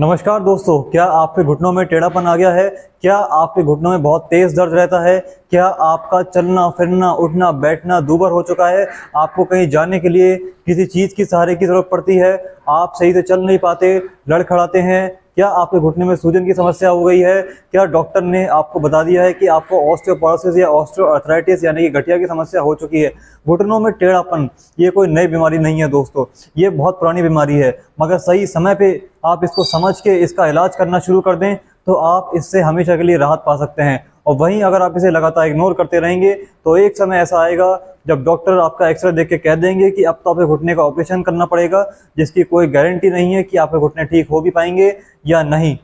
नमस्कार दोस्तों, क्या आपके घुटनों में टेढ़ापन आ गया है? क्या आपके घुटनों में बहुत तेज दर्द रहता है? क्या आपका चलना फिरना उठना बैठना दूभर हो चुका है? आपको कहीं जाने के लिए किसी चीज की सहारे की जरूरत पड़ती है? आप सही से चल नहीं पाते, लड़खड़ाते हैं? क्या आपके घुटने में सूजन की समस्या हो गई है? क्या डॉक्टर ने आपको बता दिया है कि आपको ऑस्टियोपोरोसिस या ऑस्टियोआर्थराइटिस यानी कि गठिया की समस्या हो चुकी है? घुटनों में टेढ़ापन ये कोई नई बीमारी नहीं है दोस्तों, ये बहुत पुरानी बीमारी है। मगर सही समय पे आप इसको समझ के इसका इलाज करना शुरू कर दें तो आप इससे हमेशा के लिए राहत पा सकते हैं। और वहीं अगर आप इसे लगातार इग्नोर करते रहेंगे तो एक समय ऐसा आएगा जब डॉक्टर आपका एक्सरे देख के कह देंगे कि अब तो आपके घुटने का ऑपरेशन करना पड़ेगा, जिसकी कोई गारंटी नहीं है कि आपके घुटने ठीक हो भी पाएंगे या नहीं।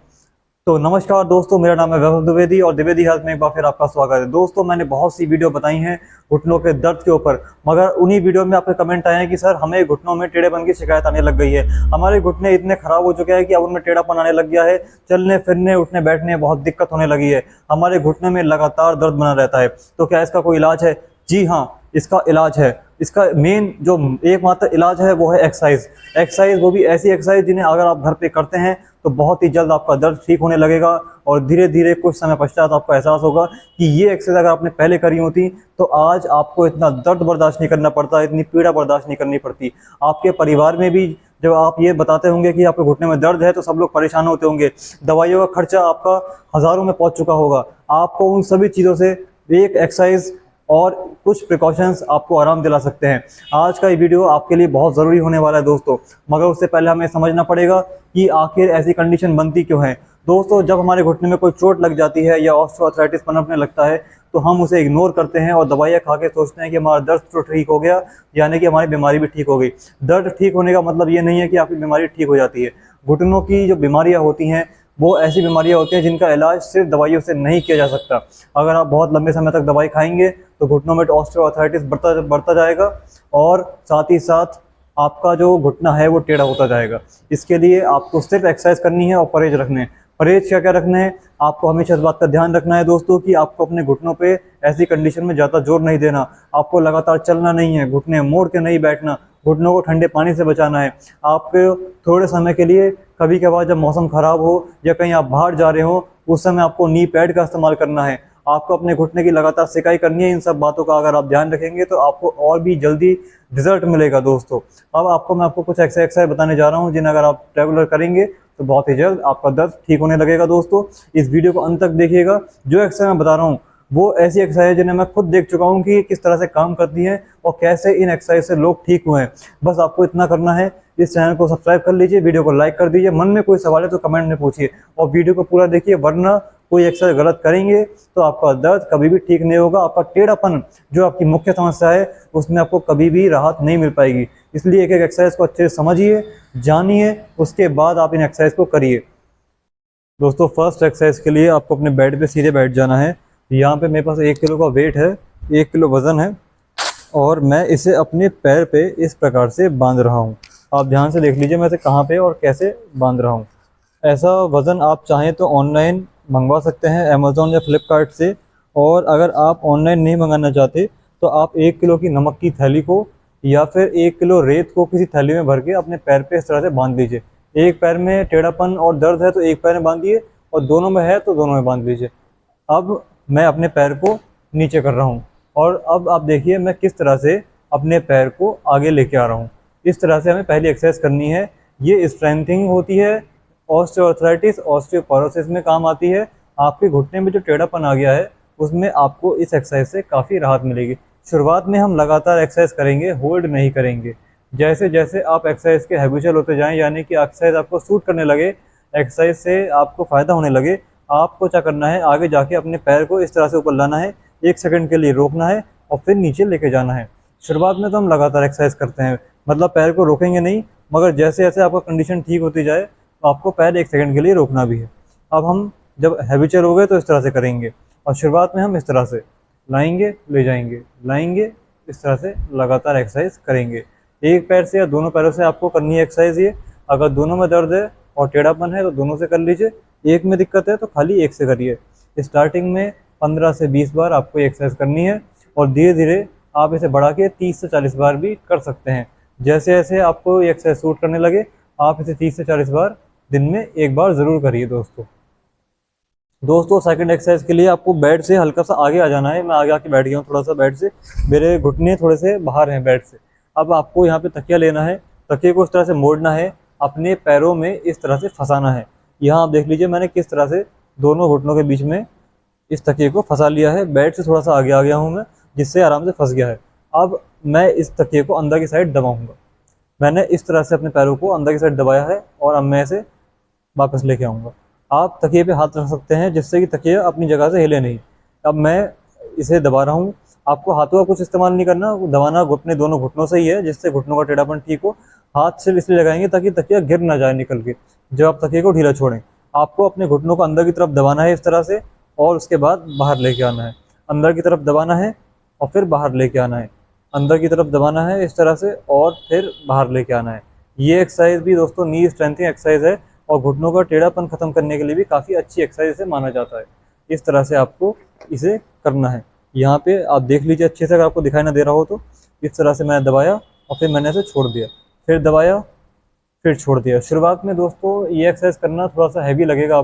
तो नमस्कार दोस्तों, मेरा नाम है वैभव द्विवेदी और द्विवेदी हेल्थ में एक बार फिर आपका स्वागत है। दोस्तों, मैंने बहुत सी वीडियो बताई हैं घुटनों के दर्द के ऊपर, मगर उन्हीं वीडियो में आपके कमेंट आए हैं कि सर हमें घुटनों में टेढ़ेपन की शिकायत आने लग गई है, हमारे घुटने इतने खराब हो चुके हैं कि अब उनमें टेढ़ापन आने लग गया है, चलने फिरने उठने बैठने में बहुत दिक्कत होने लगी है, हमारे घुटने में लगातार दर्द बना रहता है। तो क्या इसका कोई इलाज है? जी हाँ, इसका इलाज है। इसका मेन जो एकमात्र इलाज है वो है एक्सरसाइज, वो भी ऐसी एक्सरसाइज जिन्हें अगर आप घर पे करते हैं तो बहुत ही जल्द आपका दर्द ठीक होने लगेगा और धीरे धीरे कुछ समय पश्चात आपको एहसास होगा कि ये एक्सरसाइज अगर आपने पहले करी होती तो आज आपको इतना दर्द बर्दाश्त नहीं करना पड़ता, इतनी पीड़ा बर्दाश्त नहीं करनी पड़ती। आपके परिवार में भी जब आप ये बताते होंगे कि आपके घुटने में दर्द है तो सब लोग परेशान होते होंगे, दवाइयों का खर्चा आपका हज़ारों में पहुंच चुका होगा। आपको उन सभी चीज़ों से एक एक्सरसाइज और कुछ प्रिकॉशंस आपको आराम दिला सकते हैं। आज का ये वीडियो आपके लिए बहुत ज़रूरी होने वाला है दोस्तों, मगर उससे पहले हमें समझना पड़ेगा कि आखिर ऐसी कंडीशन बनती क्यों है। दोस्तों, जब हमारे घुटने में कोई चोट लग जाती है या ऑस्टियोआर्थराइटिस पनपने लगता है तो हम उसे इग्नोर करते हैं और दवाइयाँ खा के सोचते हैं कि हमारा दर्द तो ठीक हो गया, यानी कि हमारी बीमारी भी ठीक हो गई। दर्द ठीक होने का मतलब ये नहीं है कि आपकी बीमारी ठीक हो जाती है। घुटनों की जो बीमारियाँ होती हैं वो ऐसी बीमारियां होती हैं जिनका इलाज सिर्फ दवाइयों से नहीं किया जा सकता। अगर आप बहुत लंबे समय तक दवाई खाएंगे तो घुटनों में ऑस्टियोआर्थराइटिस बढ़ता जाएगा और साथ ही साथ आपका जो घुटना है वो टेढ़ा होता जाएगा। इसके लिए आपको सिर्फ एक्सरसाइज करनी है और परहेज रखने हैं। परहेज क्या क्या रखने हैं? आपको हमेशा इस बात का ध्यान रखना है दोस्तों कि आपको अपने घुटनों पे ऐसी कंडीशन में ज़्यादा जोर नहीं देना, आपको लगातार चलना नहीं है, घुटने मोड़ के नहीं बैठना, घुटनों को ठंडे पानी से बचाना है। आपको थोड़े समय के लिए कभी कभार जब मौसम खराब हो या कहीं आप बाहर जा रहे हो उस समय आपको नी पैड का इस्तेमाल करना है। आपको अपने घुटने की लगातार सिकाई करनी है। इन सब बातों का अगर आप ध्यान रखेंगे तो आपको और भी जल्दी रिजल्ट मिलेगा दोस्तों। अब मैं आपको कुछ एक्सरसाइज बताने जा रहा हूँ जिन्हें अगर आप रेगुलर करेंगे तो बहुत ही जल्द आपका दर्द ठीक होने लगेगा। दोस्तों, इस वीडियो को अंत तक देखिएगा। जो एक्सरसाइज मैं बता रहा हूँ वो ऐसी एक्सरसाइज जिन्हें मैं खुद देख चुका हूँ कि किस तरह से काम करती हैं और कैसे इन एक्सरसाइज से लोग ठीक हुए हैं। बस आपको इतना करना है, इस चैनल को सब्सक्राइब कर लीजिए, वीडियो को लाइक कर दीजिए, मन में कोई सवाल है तो कमेंट में पूछिए और वीडियो को पूरा देखिए, वरना कोई एक्सरसाइज गलत करेंगे तो आपका दर्द कभी भी ठीक नहीं होगा। आपका टेढ़ापन जो आपकी मुख्य समस्या है उसमें आपको कभी भी राहत नहीं मिल पाएगी। इसलिए एक एक एक्सरसाइज को अच्छे से समझिए, जानिए, उसके बाद आप इन एक्सरसाइज को करिए। दोस्तों, फर्स्ट एक्सरसाइज के लिए आपको अपने बेड पे सीधे बैठ जाना है। यहाँ पे मेरे पास 1 किलो का वेट है, 1 किलो वज़न है और मैं इसे अपने पैर पे इस प्रकार से बांध रहा हूँ। आप ध्यान से देख लीजिए मैं इसे कहाँ पे और कैसे बांध रहा हूँ। ऐसा वज़न आप चाहें तो ऑनलाइन मंगवा सकते हैं अमेज़ॉन या फ्लिपकार्ट से, और अगर आप ऑनलाइन नहीं मंगाना चाहते तो आप 1 किलो की नमक की थैली को या फिर 1 किलो रेत को किसी थैली में भर के अपने पैर पे इस तरह से बांध लीजिए। एक पैर में टेढ़ापन और दर्द है तो एक पैर में बांधिए और दोनों में है तो दोनों में बांध लीजिए। अब मैं अपने पैर को नीचे कर रहा हूँ और अब आप देखिए मैं किस तरह से अपने पैर को आगे लेके आ रहा हूँ। इस तरह से हमें पहली एक्सरसाइज करनी है। ये स्ट्रेंथनिंग होती है, ऑस्टियोआर्थराइटिस ऑस्टियोपोरोसिस में काम आती है। आपके घुटने में जो टेढ़ापन आ गया है उसमें आपको इस एक्सरसाइज से काफ़ी राहत मिलेगी। शुरुआत में हम लगातार एक्सरसाइज करेंगे, होल्ड नहीं करेंगे। जैसे जैसे आप एक्सरसाइज के हैबिचुअल होते जाएं, यानी कि एक्सरसाइज आपको सूट करने लगे, एक्सरसाइज से आपको फ़ायदा होने लगे, आपको क्या करना है, आगे जाके अपने पैर को इस तरह से ऊपर लाना है, 1 सेकंड के लिए रोकना है और फिर नीचे लेके जाना है। शुरुआत में तो हम लगातार एक्सरसाइज करते हैं, मतलब पैर को रोकेंगे नहीं, मगर जैसे जैसे आपका कंडीशन ठीक होती जाए तो आपको पैर 1 सेकंड के लिए रोकना भी है। अब हम जब हैबिचुअल हो गए तो इस तरह से करेंगे और शुरुआत में हम इस तरह से लाएंगे, ले जाएंगे, लाएंगे, इस तरह से लगातार एक्सरसाइज करेंगे। एक पैर से या दोनों पैरों से आपको करनी है एक्सरसाइज ये। अगर दोनों में दर्द है और टेढ़ापन है तो दोनों से कर लीजिए, एक में दिक्कत है तो खाली एक से करिए। स्टार्टिंग में 15 से 20 बार आपको एक्सरसाइज करनी है और धीरे धीरे आप इसे बढ़ा के 30 से 40 बार भी कर सकते हैं। जैसे जैसे आपको ये एक्सरसाइज सूट करने लगे आप इसे 30 से 40 बार दिन में एक बार ज़रूर करिए दोस्तों सेकंड एक्सरसाइज के लिए आपको बेड से हल्का सा आगे आ जाना है। मैं आगे आके बैठ गया हूँ थोड़ा सा बेड से, मेरे घुटने थोड़े से बाहर हैं बेड से। अब आपको यहाँ पे तकिया लेना है, तकिए को इस तरह से मोड़ना है, अपने पैरों में इस तरह से फंसाना है। यहाँ आप देख लीजिए मैंने किस तरह से दोनों घुटनों के बीच में इस तकिए को फंसा लिया है। बेड से थोड़ा सा आगे आ गया हूँ मैं, जिससे आराम से फंस गया है। अब मैं इस तकिए को अंदर की साइड दबाऊंगा। मैंने इस तरह से अपने पैरों को अंदर की साइड दबाया है और अब मैं इसे वापस लेके आऊँगा। आप तकिए पे हाथ रख सकते हैं जिससे कि तकिया अपनी जगह से हिले नहीं। अब मैं इसे दबा रहा हूँ। आपको हाथों का कुछ इस्तेमाल नहीं करना, दबाना अपने दोनों घुटनों से ही है, जिससे घुटनों का टेढ़ापन ठीक हो। हाथ सिर्फ इसलिए लगाएंगे ताकि तकिया गिर ना जाए निकल के जब आप तकिए को ढीला छोड़ें। आपको अपने घुटनों को अंदर की तरफ दबाना है इस तरह से, और उसके बाद बाहर लेके आना है। अंदर की तरफ दबाना है और फिर बाहर लेके आना है। अंदर की तरफ दबाना है इस तरह से और फिर बाहर लेके आना है। ये एक्सरसाइज भी दोस्तों नी स्ट्रेंथिंग एक्सरसाइज है और घुटनों का टेढ़ापन खत्म करने के लिए भी काफ़ी अच्छी एक्सरसाइज इसे माना जाता है। इस तरह से आपको इसे करना है। यहाँ पे आप देख लीजिए अच्छे से, अगर आपको दिखाई ना दे रहा हो तो इस तरह से मैंने दबाया और फिर मैंने इसे छोड़ दिया, फिर दबाया, फिर छोड़ दिया। शुरुआत में दोस्तों ये एक्सरसाइज करना थोड़ा सा हैवी लगेगा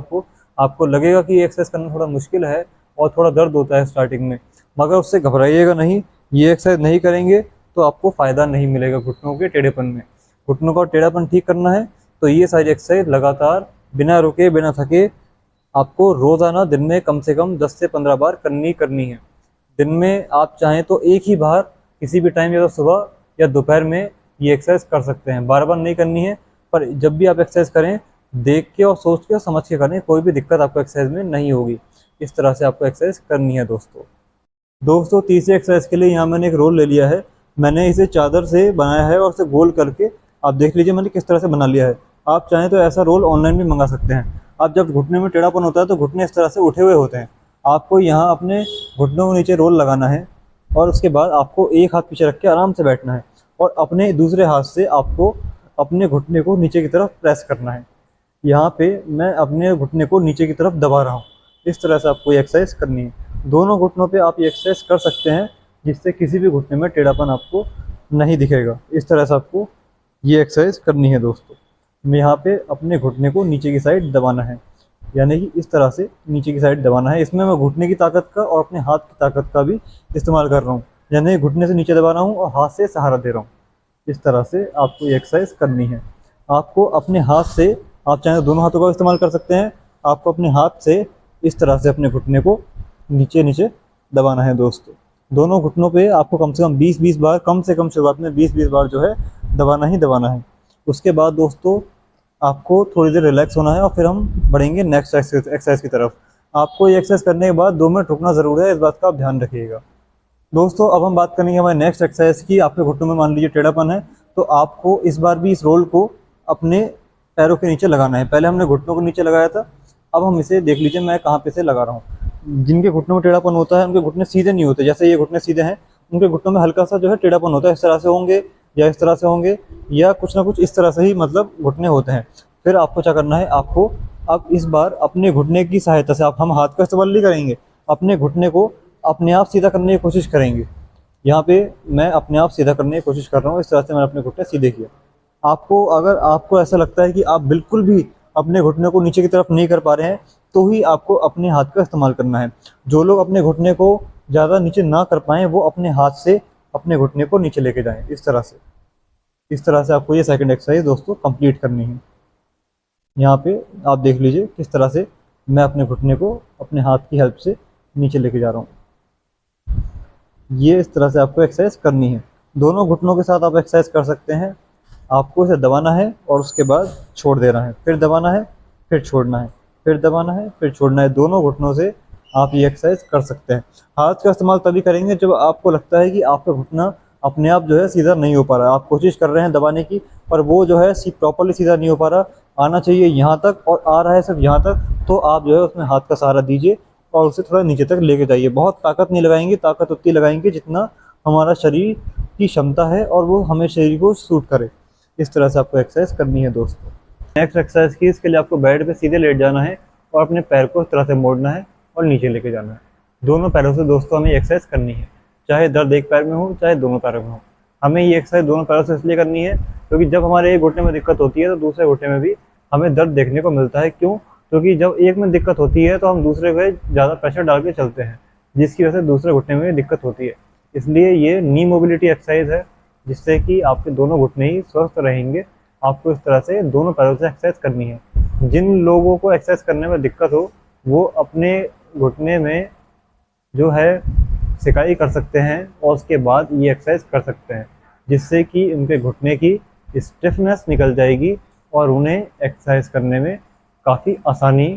आपको लगेगा कि ये एक्सरसाइज करना थोड़ा मुश्किल है और थोड़ा दर्द होता है स्टार्टिंग में, मगर उससे घबराइएगा नहीं। ये एक्सरसाइज नहीं करेंगे तो आपको फ़ायदा नहीं मिलेगा घुटनों के टेढ़ेपन में। घुटनों का टेढ़ापन ठीक करना है तो ये सारी एक्सरसाइज लगातार बिना रुके बिना थके आपको रोज़ाना दिन में कम से कम 10 से 15 बार करनी है। दिन में आप चाहें तो एक ही बार किसी भी टाइम, या तो सुबह या दोपहर में ये एक्सरसाइज कर सकते हैं। बार बार नहीं करनी है, पर जब भी आप एक्सरसाइज करें देख के और सोच के और समझ के करें, कोई भी दिक्कत आपको एक्सरसाइज में नहीं होगी। इस तरह से आपको एक्सरसाइज करनी है दोस्तों तीसरे एक्सरसाइज के लिए यहाँ मैंने एक रोल ले लिया है। मैंने इसे चादर से बनाया है और इसे गोल करके आप देख लीजिए मैंने किस तरह से बना लिया है। आप चाहें तो ऐसा रोल ऑनलाइन भी मंगा सकते हैं। आप जब घुटने में टेढ़ापन होता है तो घुटने इस तरह से उठे हुए होते हैं। आपको यहाँ अपने घुटनों के नीचे रोल लगाना है और उसके बाद आपको एक हाथ पीछे रख के आराम से बैठना है और अपने दूसरे हाथ से आपको अपने घुटने को नीचे की तरफ प्रेस करना है। यहाँ पे मैं अपने घुटने को नीचे की तरफ दबा रहा हूँ। इस तरह से आपको ये एक्सरसाइज करनी है। दोनों घुटनों पे आप ये एक्सरसाइज कर सकते हैं जिससे किसी भी घुटने में टेढ़ापन आपको नहीं दिखेगा। इस तरह से आपको ये एक्सरसाइज करनी है दोस्तों। यहाँ पे अपने घुटने को नीचे की साइड दबाना है, यानी कि इस तरह से नीचे की साइड दबाना है। इसमें मैं घुटने की ताकत का और अपने हाथ की ताकत का भी इस्तेमाल कर रहा हूँ, यानी घुटने से नीचे दबा रहा हूँ और हाथ से सहारा दे रहा हूँ। इस तरह से आपको ये एक्सरसाइज करनी है। आपको अपने हाथ से, आप चाहें तो दोनों हाथों का इस्तेमाल कर सकते हैं, आपको अपने हाथ से इस तरह से अपने घुटने को नीचे नीचे दबाना है दोस्तों। दोनों घुटनों पे आपको कम से कम 20-20 बार, कम से कम शुरुआत में 20-20 बार जो है दबाना ही दबाना है। उसके बाद दोस्तों आपको थोड़ी देर रिलैक्स होना है और फिर हम बढ़ेंगे नेक्स्ट एक्सरसाइज की तरफ। आपको ये एक्सरसाइज करने के बाद 2 मिनट रुकना ज़रूर है, इस बात का आप ध्यान रखिएगा दोस्तों। अब हम बात करेंगे हमारे नेक्स्ट एक्सरसाइज की। आपके घुटनों में मान लीजिए टेढ़ापन है तो आपको इस बार भी इस रोल को अपने पैरों के नीचे लगाना है। पहले हमने घुटनों को नीचे लगाया था, अब हम इसे देख लीजिए मैं कहाँ पे से लगा रहा हूँ। जिनके घुटनों में टेढ़ापन होता है उनके घुटने सीधे नहीं होते, जैसे ये घुटने सीधे हैं, उनके घुटनों में हल्का सा जो है टेढ़ापन होता है। इस तरह से होंगे या इस तरह से होंगे या कुछ ना कुछ इस तरह से ही मतलब घुटने होते हैं। फिर आपको क्या करना है, आपको अब इस बार अपने घुटने की सहायता से, आप हम हाथ का इस्तेमाल नहीं करेंगे, अपने घुटने को अपने आप सीधा करने की कोशिश करेंगे। यहाँ पे मैं अपने आप सीधा करने की कोशिश कर रहा हूँ। इस तरह से मैंने अपने घुटने सीधे किया। आपको अगर आपको ऐसा लगता है कि आप बिल्कुल भी अपने घुटने को नीचे की तरफ नहीं कर पा रहे हैं तो ही आपको अपने हाथ का इस्तेमाल करना है। जो लोग अपने घुटने को ज़्यादा नीचे ना कर पाएँ वो अपने हाथ से अपने घुटने को नीचे लेके जाएँ। इस तरह से आपको ये सेकंड एक्सरसाइज दोस्तों कंप्लीट करनी है। यहाँ पे आप देख लीजिए किस तरह से मैं अपने घुटने को अपने हाथ की हेल्प से नीचे लेके जा रहा हूँ। ये इस तरह से आपको एक्सरसाइज करनी है। दोनों घुटनों के साथ आप एक्सरसाइज कर सकते हैं। आपको इसे दबाना है और उसके बाद छोड़ देना है, फिर दबाना है, फिर छोड़ना है, फिर दबाना है, फिर छोड़ना है। दोनों घुटनों से आप ये एक्सरसाइज कर सकते हैं। हाथ का इस्तेमाल तभी करेंगे जब आपको लगता है कि आपका घुटना अपने आप जो है सीधा नहीं हो पा रहा है। आप कोशिश कर रहे हैं दबाने की, पर वो जो है प्रॉपरली सीधा नहीं हो पा रहा, आना चाहिए यहाँ तक और आ रहा है सिर्फ यहाँ तक, तो आप जो है उसमें हाथ का सहारा दीजिए और उसे थोड़ा नीचे तक लेके जाइए। बहुत ताकत नहीं लगाएंगे, ताकत उतनी लगाएंगे जितना हमारा शरीर की क्षमता है और वो हमें शरीर को सूट करे। इस तरह से आपको एक्सरसाइज करनी है दोस्तों। नेक्स्ट एक्सरसाइज की, इसके लिए आपको बेड पे सीधे लेट जाना है और अपने पैर को इस तरह से मोड़ना है और नीचे लेके जाना है। दोनों पैरों से दोस्तों हमें एक्सरसाइज करनी है, चाहे दर्द एक पैर में हो चाहे दोनों पैरों में हो। हमें ये एक्सरसाइज दोनों पैरों से इसलिए करनी है क्योंकि जब हमारे एक घुटने में दिक्कत होती है तो दूसरे घुटने में भी हमें दर्द देखने को मिलता है। क्यों? क्योंकि जब एक में दिक्कत होती है तो हम दूसरे पे ज़्यादा प्रेशर डाल के चलते हैं, जिसकी वजह से दूसरे घुटने में भी दिक्कत होती है। इसलिए ये नी मोबिलिटी एक्सरसाइज है, जिससे कि आपके दोनों घुटने ही स्वस्थ रहेंगे। आपको इस तरह से दोनों पैरों से एक्सरसाइज करनी है। जिन लोगों को एक्सरसाइज करने में दिक्कत हो, वो अपने घुटने में जो है सिकाई कर सकते हैं और उसके बाद ये एक्सरसाइज कर सकते हैं, जिससे कि उनके घुटने की स्टिफनेस निकल जाएगी और उन्हें एक्सरसाइज करने में काफ़ी आसानी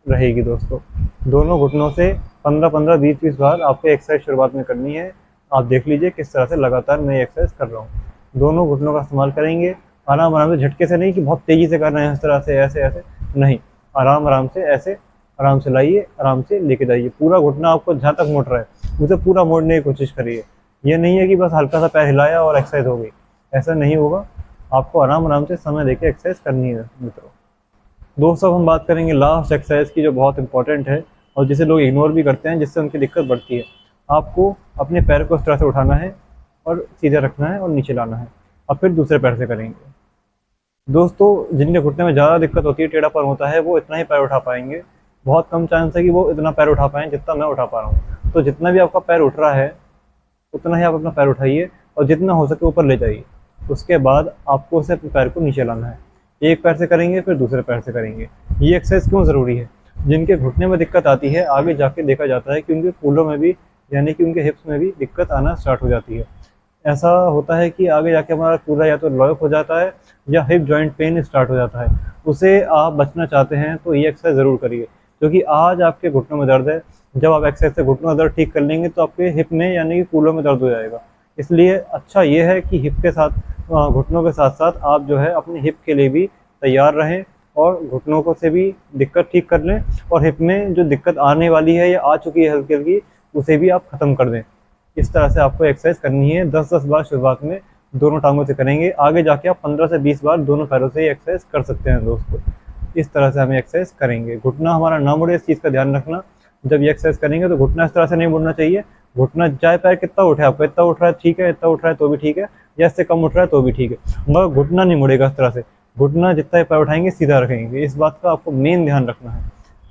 रहेगी। दोस्तों, दोनों घुटनों से 15-15, 20-20 बार आपको एक्सरसाइज शुरुआत में करनी है। आप देख लीजिए किस तरह से लगातार मैं एक्सरसाइज कर रहा हूँ। दोनों घुटनों का इस्तेमाल करेंगे, आराम आराम से, झटके से नहीं कि बहुत तेज़ी से कर रहे हैं इस तरह से, ऐसे ऐसे नहीं, आराम आराम से, ऐसे आराम से लाइए, आराम से लेके जाइए। पूरा घुटना आपको जहाँ तक मोड़ रहा है उसे पूरा मोड़ने की कोशिश करिए। ये नहीं है कि बस हल्का सा पैर हिलाया और एक्सरसाइज हो गई, ऐसा नहीं होगा। आपको आराम आराम से समय देके एक्सरसाइज करनी है मित्रों। दोस्तों, हम बात करेंगे लास्ट एक्सरसाइज की, जो बहुत इंपॉर्टेंट है और जिसे लोग इग्नोर भी करते हैं, जिससे उनकी दिक्कत बढ़ती है। आपको अपने पैर को इस तरह से उठाना है और सीधे रखना है और नीचे लाना है, और फिर दूसरे पैर से करेंगे। दोस्तों, जिनके घुटने में ज़्यादा दिक्कत होती है, टेढ़ापन होता है, वो इतना ही पैर उठा पाएंगे। बहुत कम चांस है कि वो इतना पैर उठा पाएँ जितना मैं उठा पा रहा हूँ। तो जितना भी आपका पैर उठ रहा है उतना ही आप अपना पैर उठाइए और जितना हो सके ऊपर ले जाइए। उसके बाद आपको उसे अपने पैर को नीचे लाना है। एक पैर से करेंगे, फिर दूसरे पैर से करेंगे। ये एक्सरसाइज क्यों ज़रूरी है? जिनके घुटने में दिक्कत आती है, आगे जाके देखा जाता है कि उनके कूल्हों में भी, यानी कि उनके हिप्स में भी दिक्कत आना स्टार्ट हो जाती है। ऐसा होता है कि आगे जाके हमारा कूल्हा या तो लॉक हो जाता है या हिप जॉइंट पेन स्टार्ट हो जाता है। उसे आप बचना चाहते हैं तो ये एक्सरसाइज ज़रूर करिए, क्योंकि आज आपके घुटनों में दर्द है। जब आप एक्सरसाइज से घुटनों का दर्द ठीक कर लेंगे तो आपके हिप में, यानी कि कूल्हों में दर्द हो जाएगा। इसलिए अच्छा ये है कि हिप के साथ, घुटनों के साथ साथ आप जो है अपने हिप के लिए भी तैयार रहें और घुटनों को से भी दिक्कत ठीक कर लें, और हिप में जो दिक्कत आने वाली है या आ चुकी है हल्की हल्की, उसे भी आप ख़त्म कर दें। इस तरह से आपको एक्सरसाइज करनी है। 10-10 बार शुरुआत में दोनों टांगों से करेंगे, आगे जाके आप 15 से 20 बार दोनों पैरों से ही एक्सरसाइज कर सकते हैं। दोस्तों, इस तरह से हमें एक्सरसाइज करेंगे। घुटना हमारा ना मुड़े, इस चीज़ का ध्यान रखना। जब ये एक्सरसाइज करेंगे तो घुटना इस तरह से नहीं मुड़ना चाहिए। घुटना चाहे पैर कितना उठे, आपका इतना उठ रहा है ठीक है, इतना उठ रहा है तो भी ठीक है, या इससे कम उठ रहा है तो भी ठीक है, मगर घुटना नहीं मुड़ेगा इस तरह से। घुटना जितना पैर उठाएंगे सीधा रखेंगे, इस बात का आपको मेन ध्यान रखना है।